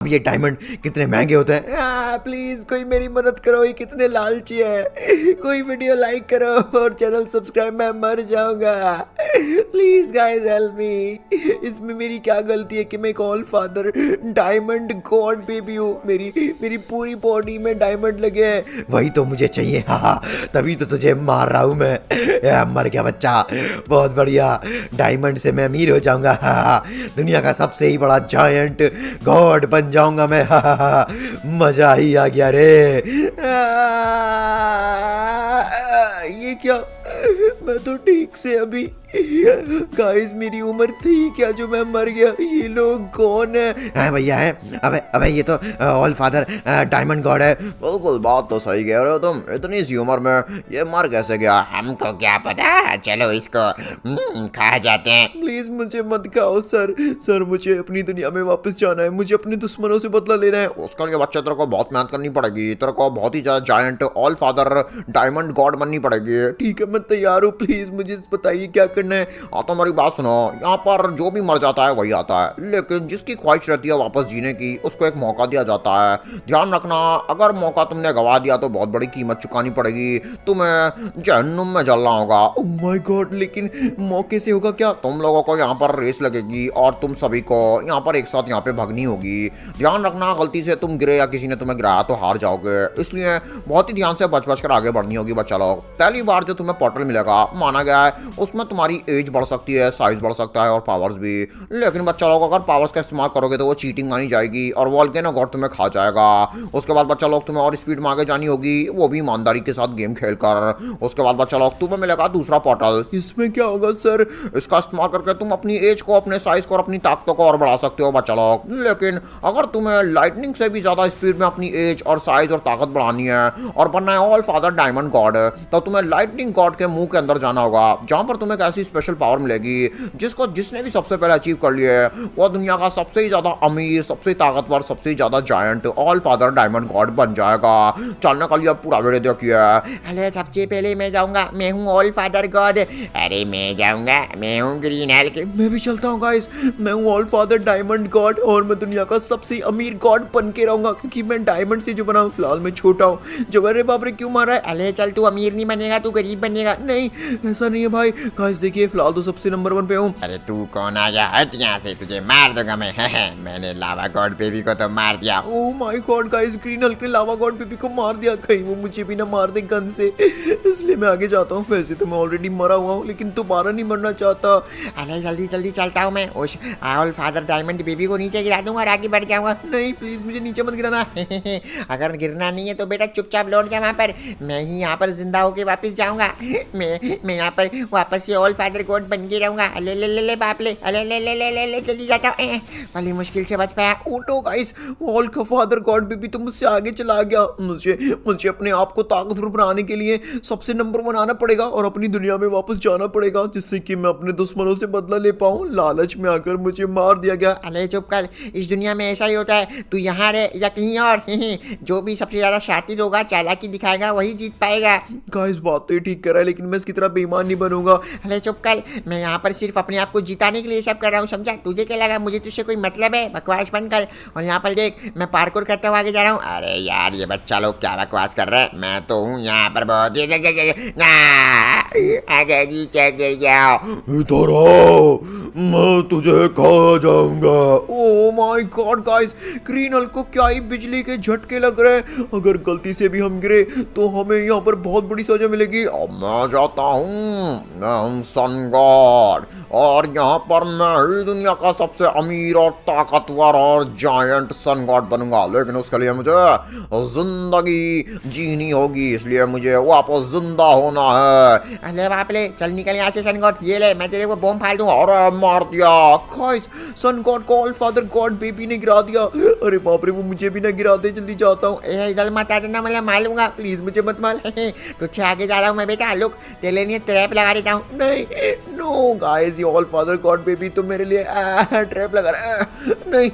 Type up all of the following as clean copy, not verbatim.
ये डायमंड कितने महंगे होते हैं। प्लीज कोई मेरी मदद करो, ये कितने लालची है। कोई वीडियो लाइक करो और चैनल सब्सक्राइब, मैं मर जाऊंगा। Please guys help me. इसमें मेरी क्या गलती है कि मैं एक all father diamond God baby हूँ। मेरी पूरी बॉडी में डायमंड लगे हैं, वही तो मुझे चाहिए। हाँ, तभी तो तुझे मार रहा हूँ मैं। मर गया बच्चा, बहुत बढ़िया। डायमंड से मैं अमीर हो जाऊंगा। दुनिया का सबसे ही बड़ा जायंट गॉड बन जाऊंगा मैं। मजा ही आ गया रे। ये क्या, मैं तो ठीक से अभी, गाइस मेरी उम्र थी क्या जो मैं मर गया। ये लोग कौन है भैया? है अबे ये तो ऑल फादर डायमंड गॉड है। बिल्कुल, बात तो सही कह रहे हो तुम। इतनी सी उम्र में ये मर कैसे गया? हमको क्या पता, चलो इसको खा जाते हैं। प्लीज मुझे मत खाओ सर, मुझे अपनी दुनिया में वापस जाना है। मुझे अपने दुश्मनों से बदला लेना है। उसके लिए बच्चे तेरे को बहुत मेहनत करनी पड़ेगी। तेरे को बहुत ही ज्यादा giant all father diamond God बननी पड़ेगी। ठीक है, मैं तैयार हूँ। प्लीज मुझे बताइए क्या करना है। तो हमारी बात सुनो, यहाँ पर जो भी मर जाता है वही आता है, लेकिन जिसकी ख्वाहिश रहती है वापस जीने की, उसको एक मौका दिया जाता है। ध्यान रखना, अगर मौका तुमने गवा दिया तो बहुत बड़ी कीमत चुकानी पड़ेगी। तुम्हें जहन्नुम में जलना होगा। ओह माय गॉड, लेकिन मौके से होगा क्या? तुम लोगों को यहाँ पर रेस लगेगी और तुम सभी को यहाँ पर एक साथ यहाँ पे भागनी होगी। ध्यान रखना, गलती से तुम गिरे या किसी ने तुम्हें गिराया तो हार जाओगे, इसलिए बहुत ही ध्यान से बच कर आगे बढ़नी होगी बच्चा लोग। पहली बार जो तुम्हें पोर्टल मिलेगा, माना गया है उसमें तुम्हारी एज बढ़ सकती है, साइज बढ़ सकता है और पावर्स भी। लेकिन बच्चा लोग अगर पावर्स का इस्तेमाल करोगे तो वो चीटिंग मानी जाएगी और वोल्केनो गॉड तुम्हें खा जाएगा। उसके बाद बच्चा लोग तुम्हें और स्पीड में आगे जानी होगी, वो भी ईमानदारी के साथ गेम खेलकर। उसके बाद बच्चा लोग तुम्हें मिलेगा दूसरा पोर्टल। इसमें क्या होगा सर? इसका इस्तेमाल करके तुम अपनी एज को, अपने साइज को और अपनी ताकतों को और बढ़ा सकते हो बच्चा लोग। लेकिन अगर तुम्हें लाइटनिंग से भी ज्यादा स्पीड में अपनी एज और साइज और ताकत बढ़ानी है और बनना है ऑल फादर डायमंड गॉड, तो तुम्हें लाइटनिंग गॉड के मुंह के अंदर जाना होगा, जहां पर तुम्हें एक ऐसी स्पेशल पावर मिलेगी जिसको जिसने भी सबसे पहले अचीव कर लिया है वो दुनिया का सबसे ही ज्यादा अमीर, सबसे ताकतवर, सबसे ही ज्यादा giant all father diamond God बन जाएगा। चलने का लिए पूरा वीडियो देखिए। अरे सबसे पहले मैं जाऊंगा, मैं हूँ ऑल फादर गॉड। अरे मैं जाऊंगा, मैं हूँ ग्रीन हल्क। मैं भी चलता हूँ गाइस, मैं हूँ ऑल फादर डायमंड गॉड और मैं दुनिया का सबसे अमीर गॉड बन के रहूंगा, क्योंकि मैं डायमंड से जो बना हूँ। फिलहाल मैं छोटा हूँ। जो अरे बाप रे, क्यों मारा है? अरे चल, तू अमीर नहीं बनेगा, तू गरीब बनेगा। नहीं, ऐसा नहीं है भाई। गाइस देखिए, फिलहाल तो सबसे नंबर 1 पे हूँ। अरे तू कौन आ गया? हट यहाँ से, तुझे मार दूंगा मैं। मैंने लावा गॉड बेबी को तो मार दिया। Oh my god guys, green Hulk ने लावा गॉड बेबी को मार दिया। कहीं वो मुझे भी ना मार दे गन से, इसलिए मैं आगे जाता हूँ। वैसे तो मैं ऑलरेडी मरा हुआ हूँ, लेकिन दोबारा नहीं मरना चाहता। अरे जल्दी जल्दी चलता हूँ मैं, उस ऑल फादर डायमंड बेबी को नीचे गिरा दूंगा और आगे बढ़ जाऊंगा। नहीं प्लीज मुझे नीचे मत गिराना। अगर गिरना नहीं है तो बेटा चुपचाप लौट जा वहाँ पर। मैं ही यहाँ पर जिंदा होके वापस जाऊंगा। मैं यहाँ पर वापस से ऑल फादर गॉड बन के रहूंगा। ले ले ले ले बाप ले, ले ले ले ले ले ले जल्दी जाता हूँ। बड़ी मुश्किल से बच पाया। उठो गाइस, ऑल का फादर गॉड बेबी तो मुझसे आगे चला गया। मुझे अपने आप को ताकतवर बनाने के लिए सबसे नंबर 1 आना पड़ेगा और अपनी दुनिया में वापस जाना पड़ेगा, जिससे कि मैं अपने दुश्मनों से बदला ले पाऊँ। लालच में आकर मुझे मार दिया गया। अरे चुप कर, इस दुनिया में ऐसा ही होता है। तू यहाँ रहे या कहीं और, जो भी सबसे ज्यादा शातिर होगा, चालाकी दिखाएगा, वही जीत पाएगा। गाइस बात तो ये ठीक कर रहा है, लेकिन मैं इसकी तरह बेईमान नहीं बनूंगा। अरे चुप कर, मैं यहाँ पर सिर्फ अपने आप को जिताने के लिए सब कर रहा हूँ, समझा? तुझे क्या लगा मुझे तुझसे कोई मतलब है? बकवास बंद कर। और यहाँ पर देख, मैं पार्कोर करते हुए आगे जा रहा हूँ। अरे यार ये बच्चा लोग क्या बकवास कर रहे हैं। मैं तो हूँ यहाँ पर बहुत ही आगे नीचे गिर गया। इधर आओ, मैं तुझे खा जाऊंगा। Oh my god guys, green Hulk को क्या ही बिजली के झटके लग रहे हैं। अगर गलती से भी हम गिरे तो हमें यहाँ पर बहुत बड़ी सजा मिलेगी। अब मैं जाता हूँ, मैं हूँ सन गॉड और यहाँ पर मैं ही दुनिया का सबसे अमीर और ताकतवर और जायंट सन गॉड बनूंगा। लेकिन उसके लिए मुझे जिंदगी जीनी होगी, इसलिए मुझे वापस जिंदा होना है। अरे बाप ले, चल निकल यहाँ से सन गॉड। ये ले, मैं तेरे को बम फाड़ दूंगा। और मार दिया। गाइस सन गॉड को ऑल फादर गॉड बेबी ने गिरा दिया। अरे बाप रे, वो मुझे भी ना गिरा दे। जल्दी जाता हूँ। इधर मत आ जाना, मतलब मारूंगा। प्लीज मुझे मत मार। तुझसे आगे जा रहा हूँ मैं बेटा। लुक, तेरे लिए ट्रैप लगा देता हूँ। नहीं, नो गाइस, ये ऑल फादर गॉड बेबी तो मेरे लिए ट्रैप लगा रहा है। नहीं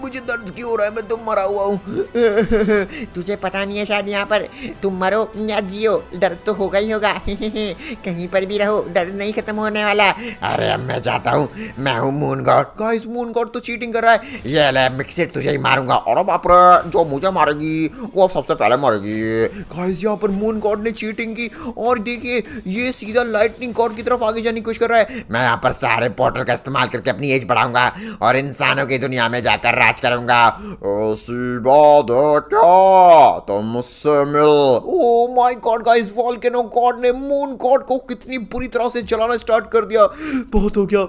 मुझे दर्द क्यों हो रहा है, मैं तो मरा हुआ हूँ। तुझे पता नहीं है शायद यहाँ पर तुम मरो या जियो दर्द तो होगा ही होगा। कहीं पर भी रहो दर्द नहीं खत्म होने वाला। अरे अब मैं जाता हूँ, मैं हूँ moon God. Guys moon God तो चीटिंग कर रहा है। ये ले मिक्सिट, तुझे ही मारूंगा। और बाप रे, जो मुझे मारेगी वो अब सबसे पहले मारेगी। गाइस यहाँ पर मून गॉड ने चीटिंग की और देखिए ये सीधा लाइटनिंग गॉड की तरफ आगे जाने की कोशिश कर रहा है। मैं यहाँ पर सारे पोर्टल का इस्तेमाल करके अपनी एज बढ़ाऊंगा और इंसानों की दुनिया में जाकर राज करूंगा। ऐसी बात है क्या, तुम मुझसे मिल। Oh my god guys, volcano god ने मून गॉड को कितनी बुरी तरह से जलाना स्टार्ट कर दिया। बहुत हो गया।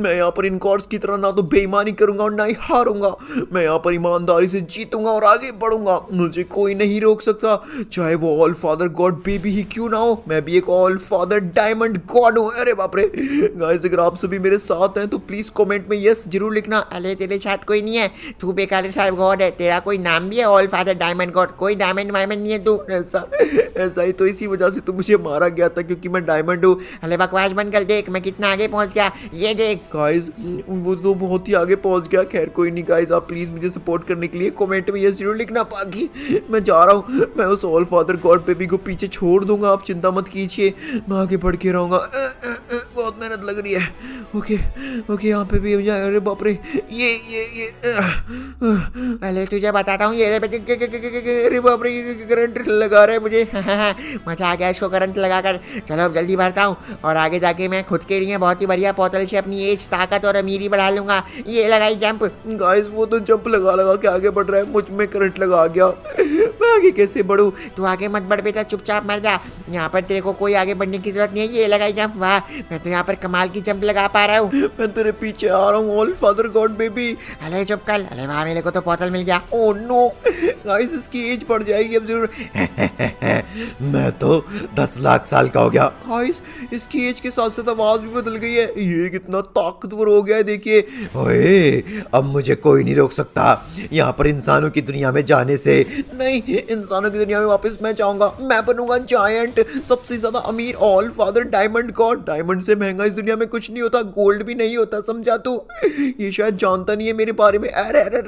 मैं यहाँ पर इन गॉड्स की तरह ना तो बेईमानी करूंगा और ना ही हारूंगा। मैं यहाँ पर ईमानदारी से जीतूंगा और आगे बढ़ूंगा। मुझे कोई नहीं रोक सकता, चाहे वो ऑल फादर गॉड बेबी ही क्यों ना हो। मैं भी एक ऑल फादर डायमंड गॉड हूँ। अरे बाप रे गाइस, अगर आप सभी मेरे साथ हैं तो प्लीज कमेंट में यस जरूर लिखना। अरे तेरे साथ कोई नहीं है, तू बेकार साहब गॉड है। तेरा कोई नाम भी है ऑल फादर डायमंड गॉड? कोई डायमंड वायमंड नहीं है तू। ऐसा ही तो इसी वजह से तो मुझे मारा गया था, क्योंकि मैं डायमंड हूँ। अरे बकवास बंद कर, देख मैं कितना आगे पहुंच गया, ये देख। गाइस वो तो बहुत ही आगे पहुंच गया। खैर कोई नहीं गाइस, आप प्लीज मुझे सपोर्ट करने के लिए कमेंट में यस जरूर लिखना। बाकी मैं जा रहा हूँ, मैं उस ऑल फादर गॉड बेबी को पीछे छोड़ दूंगा। आप चिंता मत कीजिए, मैं आगे बढ़ के रहूंगा। बहुत मेहनत लग रही है। ओके ओके, यहाँ पे भी हो जाए। अरे बाप रे, ये पहले तुझे बताता हूँ, ये अरे बाप रे, करंट लगा रहा है मुझे। मजा आ गया इसको करंट लगाकर। चलो अब जल्दी बढ़ता हूँ और आगे जाके मैं खुद के लिए बहुत ही बढ़िया पोर्टल से अपनी एज, ताकत और अमीरी बढ़ा लूंगा। ये लगाई जंप। गाइस वो तो जंप लगा लगा के आगे बढ़ रहा है, मुझ में करंट लगा गया। मैं आगे कैसे बढ़ूं? तू आगे मत बढ़ बेटा, चुपचाप मर जा। यहाँ पर तेरे को कोई आगे बढ़ने की जरूरत नहीं है। ये लगाई जंप। वाह, मैं तो यहाँ पर कमाल की जंप लगा पा रहा हूँ। मैं तेरे पीछे आ रहा हूँ ऑल फादर गॉड बेबी। अरे चुप कर। अरे वाह, मेरे को तो पोर्टल मिल गया। ओह नो गाइस, इसकी एज बढ़ जाएगी अब जरूर। मैं तो 10 लाख साल का हो गया। गाइस इसकी एज के साथ साथ आवाज भी बदल गई है। ये कितना ताकतवर हो गया है, देखिए। ओए, अब मुझे कोई नहीं रोक सकता यहाँ पर इंसानों की दुनिया में जाने से। नहीं, इंसानों की दुनिया में वापस मैं चाहूंगा। मैं बनूंगा जायंट, सबसे ज्यादा अमीर all father diamond God. Diamond से महंगा इस दुनिया में कुछ नहीं होता, गोल्ड भी नहीं होता, समझा तू? ये शायद जानता नहीं है मेरे बारे में। अरे अरे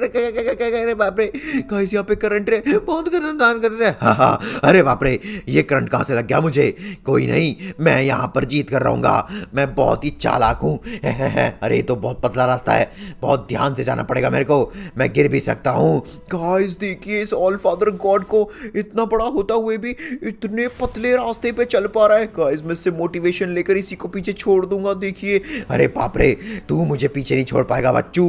अरे बाप रे गाइस, यहाँ पे करंट है, बहुत खतरनाक कर रहा है। हाँ, अरे बाप रे, ये करंट कहाँ से लग गया मुझे? कोई नहीं, मैं यहाँ पर जीत कर रहूंगा। मैं बहुत ही चालाक हूँ। अरे ये तो बहुत पतला रास्ता है, बहुत ध्यान से जाना पड़ेगा मेरे को। मैं गिर भी सकता हूँ। गाइस देखिए, इस ऑल फादर गॉड को इतना बड़ा होता हुए भी इतने पतले रास्ते पे चल पा रहा है। गाइस मैं इससे मोटिवेशन लेकर इसी को पीछे छोड़ दूंगा। देखिए, अरे बाप रे, तू मुझे पीछे नहीं छोड़ पाएगा बच्चू।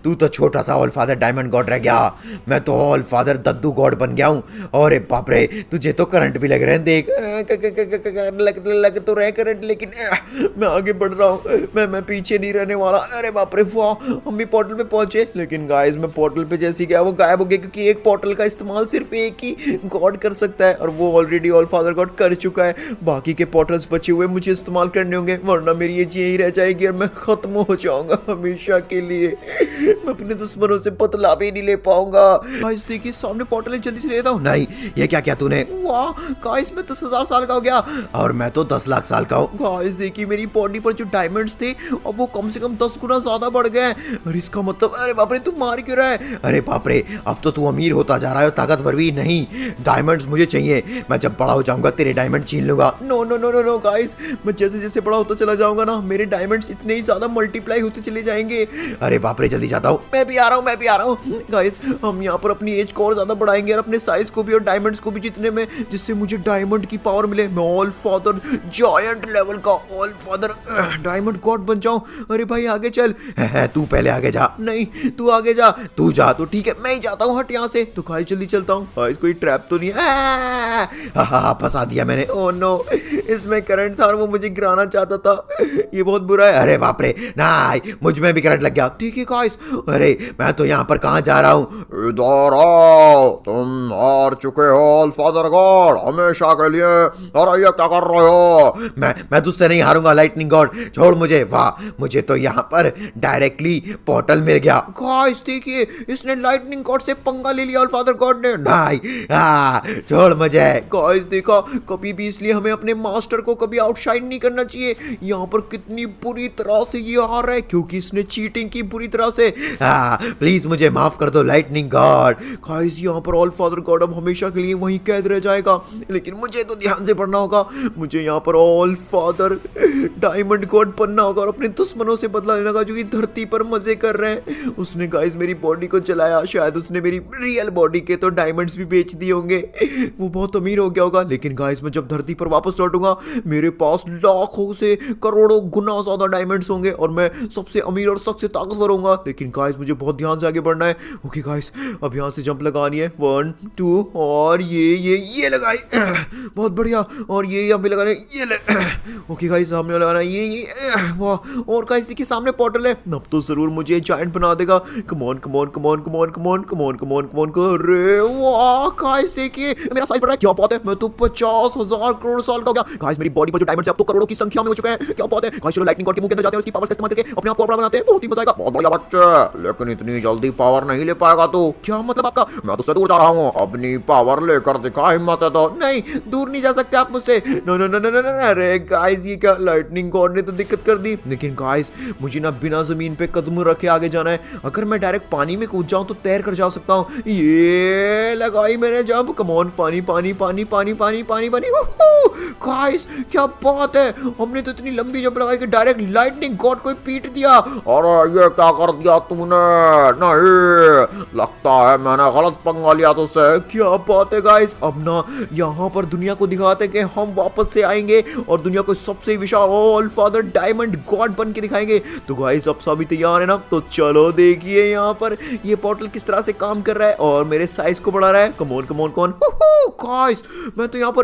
तू तो छोटा सा ऑल फादर डायमंड गॉड रह गया, मैं तो ऑल फादर दद्दू गॉड बन गया हूँ। अरे बाप रे, तुझे तो करंट भी लग रहे हैं, देख। लग तो रहे करंट, लेकिन मैं आगे बढ़ रहा हूँ। मैं पीछे नहीं रहने वाला। अरे बाप रे, वाह, हम भी पोर्टल पे पहुंचे। लेकिन गाइस मैं पोर्टल पे जैसे गया वो गायब हो गया, क्योंकि एक पोर्टल का इस्तेमाल सिर्फ एक ही गॉड कर सकता है और वो ऑलरेडी ऑल फादर गॉड कर चुका है। बाकी के पोर्टल्स बचे हुए मुझे इस्तेमाल करने होंगे, वरना मेरी एज यही रह जाएगी और मैं खत्म हो जाऊंगा हमेशा के लिए। मैं अपने दुश्मनों से बदला भी नहीं ले पाऊंगा। गाइस देखिए, सामने पोर्टल है, जल्दी से लेता हूँ। नहीं, ये क्या किया तूने? वाह गाइस, मैं 10,000 साल का हो गया। और मैं तो 10 लाख साल का हूँ। गाइस देखिए, मेरी बॉडी पर जो डायमंड्स थे अब वो कम से कम 10 गुना ज्यादा बढ़ गए हैं। और इसका मतलब, अरे बाप रे, तू मार क्यों रहा है? अरे बाप रे, अब तो तू अमीर होता जा रहा है और ताकतवर भी। नहीं, डायमंड्स मुझे चाहिए। मैं जब बड़ा हो जाऊंगा तेरे डायमंड छीन लूंगा। No no no no no guys, मैं जैसे जैसे बड़ा होता चला जाऊंगा ना, मेरे डायमंड्स इतने ही ज्यादा मल्टीप्लाई होते चले जाएंगे। अरे बाप रे, जल्दी जाता हूँ। मैं भी आ रहा हूँ, मैं भी आ रहा हूँ। गाइस हम यहाँ पर अपनी एज को और ज्यादा बढ़ाएंगे और अपने साइज को भी और डायमंड्स को भी जितने में, जिससे मुझे डायमंड की पावर मिले। मैं ऑल फादर जायंट लेवल का ऑल फादर डायमंड गॉड बन जाऊं। अरे भाई आगे चल। तू पहले आगे जा। नहीं, तू आगे जा। तू जा। तो ठीक है, मैं ही जाता हूँ, हट यहाँ से। तो गाइस जल्दी चलता हूँ। गाइस कोई ट्रैप तो नहीं है? फंसा दिया मैंने। ओह नो, इसमें करंट था और वो मुझे गिराना चाहता था। ये बहुत बुरा है। अरे बाप रे, नहीं, मुझ में भी करंट लग गया। ठीक है गाइस। अरे मैं तो यहाँ पर कहाँ जा रहा हूँ? इधर आओ, तुम हार चुके हो ऑल फादर गॉड हमेशा के लिए। अरे ये क्या कर रहे हो? मैं तुझसे नहीं हारूंगा लाइटनिंग गॉड, छोड़ मुझे। वाह, मुझे तो यहाँ पर डायरेक्टली पोर्टल मिल गया। गाइस देखिए, इसने लाइटनिंग गॉड से पंगा ले लिया ऑल फादर गॉड ने। नहीं, छोड़ मुझे। गाइस देखा, कभी भी इसलिए हमें अपने मास्टर को कभी आउटशाइन नहीं करना चाहिए। यहाँ पर कितनी बुरी तरह से ये हार रहा है क्योंकि इसने चीटिंग की बुरी तरह से। प्लीज मुझे माफ कर दो लाइटनिंग गॉड। गाइस यहाँ पर ऑल फादर गॉड अब हमेशा के लिए वहीं कैद रह जाएगा, लेकिन मुझे तो ध्यान से पढ़ना होगा। मुझे यहाँ पर ऑल फादर डायमंड गॉड बनना होगा और अपने दुश्मनों से बदला लेना होगा जो कि धरती पर मजे कर रहे हैं। उसने गाइस मेरी बॉडी को जलाया, शायद उसने मेरी रियल बॉडी के तो डायमंड्स भी बेच दिए होंगे। वो बहुत अमीर हो गया होगा, लेकिन गाइस मैं जब धरती पर वापस लौटूंगा मेरे पास लाखों से करोड़ों गुना ज्यादा डायमंड्स होंगे और मैं सबसे अमीर और सबसे ताकतवर होऊंगा। लेकिन गाइस मुझे बहुत ध्यान से आगे बढ़ना है। ओके गाइस, अब यहाँ से जंप लगानी है 1 2 और ये लगाई, बहुत बढ़िया। और ये यहाँ पे लगाना है, ये ले। ओके गाइस, सामने लगाना है ये वाह। और गाइस देखिए सामने पोर्टल है, अब तो जरूर मुझे जायंट बना देगा। Come on come on come on come on come on come on come on come on. अरे वाह गाइस देखिए मेरा साइज बढ़ रहा है, क्या बात है। मैं तो 50,000 करोड़ साल का हो गया। गाइस मेरी बॉडी पर जो डायमंड्स है अब तो करोड़ों की संख्या में हो चुके हैं, क्या बात है। गाइस चलो लाइटनिंग गॉड के मुंह के अंदर जाते हैं, उसकी पावर का इस्तेमाल करके अपने आप को बड़ा बनाते हैं, बहुत ही मजा आएगा। बहुत बढ़िया बच्चे, लेकिन इतनी जल्दी पावर नहीं ले पाएगा तू। क्या मतलब आपका? मैं तुझसे दूर जा रहा हूँ, अपनी पावर लेकर दिखा, हिम्मत है तो। नहीं, दूर नहीं जा सकते आप मुझसे। No no no no no no. अरे गाइस ये क्या, लाइटनिंग गॉड ने तो दिक्कत कर दी। लेकिन गाइस मुझे ना बिना जमीन पे कदम रखे आगे जाना है। अगर मैं डायरेक्ट पानी में कूद जाऊं तो तैर कर जा सकता हूं। ये लगाई मैंने जंप, कम ऑन, पानी पानी पानी पानी पानी पानी पानी। गाइस क्या बात है, हमने तो इतनी लंबी जंप लगाई कि डायरेक्ट लाइटनिंग गॉड को ही पीट दिया। अरे ये क्या कर दिया तूने? नहीं, लगता है मैंने गलत पंगा लिया तुझसे। क्या बात है गाइस, अब ना यहाँ पर दुनिया को दिखाते हैं कि हम वापस से आएंगे और दुनिया को सबसे विशाल ऑल फादर डायमंड गॉड बन के दिखाएंगे। तो गाइस अब सभी तैयार है ना? तो चलो देखिए यहाँ पर ये पोर्टल किस तरह से काम कर रहा है और मेरे साइज को बढ़ा रहा है। Come on come on come on. Guys मैं तो यहाँ पर